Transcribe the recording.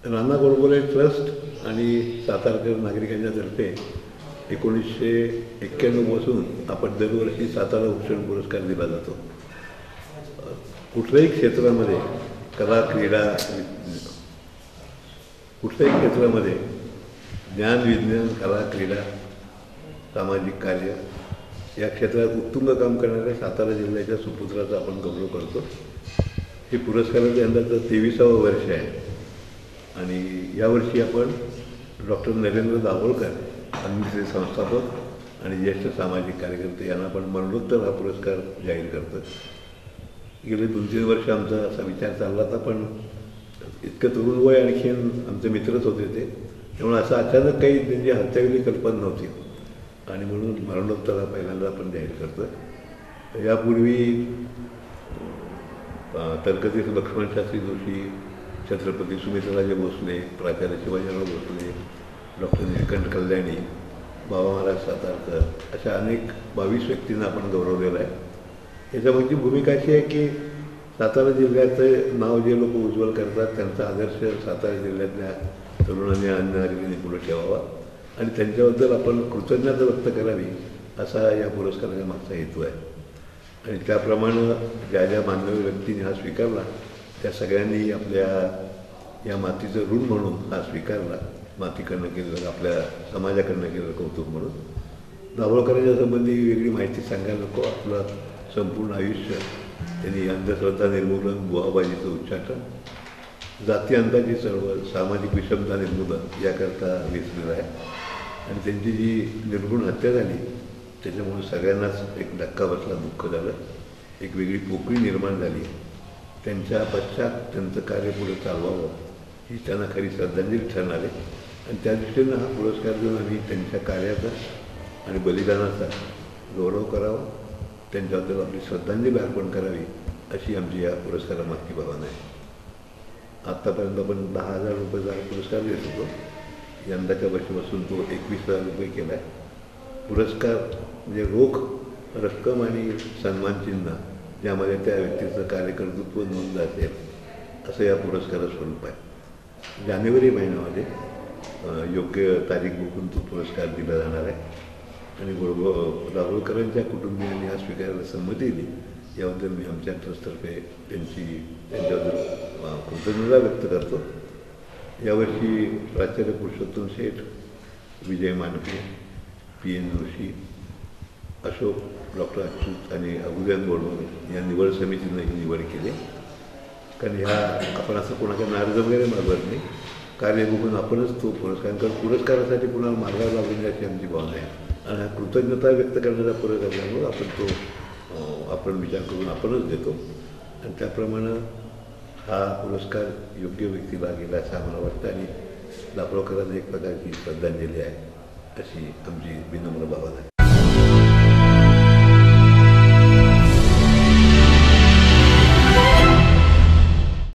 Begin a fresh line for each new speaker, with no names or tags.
Rana Godbole trust आणि सातारकर नागरिकांच्या तर्फे 1991 पासून आपण दरवर्षी सातारा भूषण पुरस्कार दिला जातो. कुठल्याही क्षेत्रामध्ये कला क्रीडा कुठल्याही क्षेत्रामध्ये ज्ञान विज्ञान कला क्रीडा सामाजिक कार्य या क्षेत्रात उत्तुंग काम करणाऱ्या सातारा जिल्ह्याच्या सुपुत्राचा आपण गौरव करतो. हे पुरस्काराचं यंदाचं 23वे वर्ष आहे आणि यावर्षी आपण डॉक्टर नरेंद्र दाभोळकर अग्निश्री संस्थापक आणि ज्येष्ठ सामाजिक कार्यकर्ते यांना आपण मरणोत्तर हा पुरस्कार जाहीर करतो. गेले 2-3 वर्ष आमचा असा विचार चालला होता, पण इतकं तरुण वय आणखीन आमचे मित्रच होते ते, त्यामुळे असं अचानक काही त्यांची हातावेळी कल्पना नव्हती आणि म्हणून मरणोत्तर हा पहिल्यांदा आपण जाहीर करतो. यापूर्वी तर्कतीर्थ लक्ष्मणशास्त्री जोशी, छत्रपती सुमित्राराजे भोसले, प्राचार्य शिवाजीराव भोसले, डॉक्टर निळकंठ कल्याणी, बाबा महाराज सातारकर अशा अनेक 22 व्यक्तींना आपण गौरवलेला आहे. याच्यामागची भूमिका अशी आहे की सातारा जिल्ह्याचं नाव जे लोक उज्ज्वल करतात त्यांचा आदर्श सातारा जिल्ह्यातल्या तरुणांनी आणि नागरिकांनी पुढे ठेवावा आणि त्यांच्याबद्दल आपण कृतज्ञता व्यक्त करावी असा या पुरस्काराचा मागचा हेतू आहे. आणि त्याप्रमाणे ज्या ज्या मानवी व्यक्तींनी हा स्वीकारला त्या सगळ्यांनी आपल्या या मातीचं ऋण म्हणून हा स्वीकारला. मातीकडनं केलेलं, आपल्या समाजाकडनं केलेलं कौतुक म्हणून. दाभोळकरांच्या संबंधी वेगळी माहिती सांगायला नको. आपलं संपूर्ण आयुष्य त्यांनी अंधश्रद्धा निर्मूलन, बुवाबाजीचं उच्चाटन, जाती अंताची चळवळ, सामाजिक विषमता निर्मूलन याकरता वेचलेलं आहे. आणि त्यांची जी निर्घृण हत्या झाली त्याच्यामुळे सगळ्यांनाच एक धक्का बसला, दुःख झालं, एक वेगळी पोकळी निर्माण झाली. त्यांच्या पश्चात त्यांचं कार्य पुढे चालवावं ही त्यांना खरी श्रद्धांजली ठरणार आहे आणि त्या दृष्टीनं हा पुरस्कार देऊन आम्ही त्यांच्या कार्याचा आणि बलिदानाचा गौरव करावा, त्यांच्याबद्दल आपली श्रद्धांजली अर्पण करावी अशी आमची या पुरस्कारामागची भावना आहे. आत्तापर्यंत आपण 10,000 रुपयाचा पुरस्कार देत होतो. यंदाच्या वर्षापासून तो 21,000 रुपये केला आहे. पुरस्कार म्हणजे रोख रक्कम आणि सन्मानचिन्ह ज्यामध्ये त्या व्यक्तीचं कार्यकर्तृत्व नोंद असेल असं या पुरस्काराचं स्वरूप आहे. जानेवारी महिन्यामध्ये योग्य तारीख बघून तो पुरस्कार दिला जाणार आहे आणि दाभोळकरांच्या कुटुंबियांनी हा स्वीकारायला संमती दिली याबद्दल मी आमच्या ट्रस्टतर्फे त्यांच्याबद्दल कृतज्ञता व्यक्त करतो. यावर्षी प्राचार्य पुरुषोत्तम शेठ, विजय मानके, PN जोशी, अशोक, डॉक्टर अच्युत आणि अबुद्यान गोडबोले या निवड समितीनं ही निवड केली. कारण ह्या आपण असं कोणाच्या नाराज वगैरे मागवत नाही, कार्य बघून आपणच तो पुरस्कारासाठी कुणाला मार्गावर लागून जायची आमची भावना आहे आणि हा कृतज्ञता व्यक्त करण्याचा पुरस्कार असल्यामुळे आपण विचार करून आपणच देतो आणि त्याप्रमाणे हा पुरस्कार योग्य व्यक्तीला गेला असं आम्हाला वाटतं आणि दाभोळकरांना एक प्रकारची श्रद्धांजली आहे अशी आमची विनम्र भावना आहे.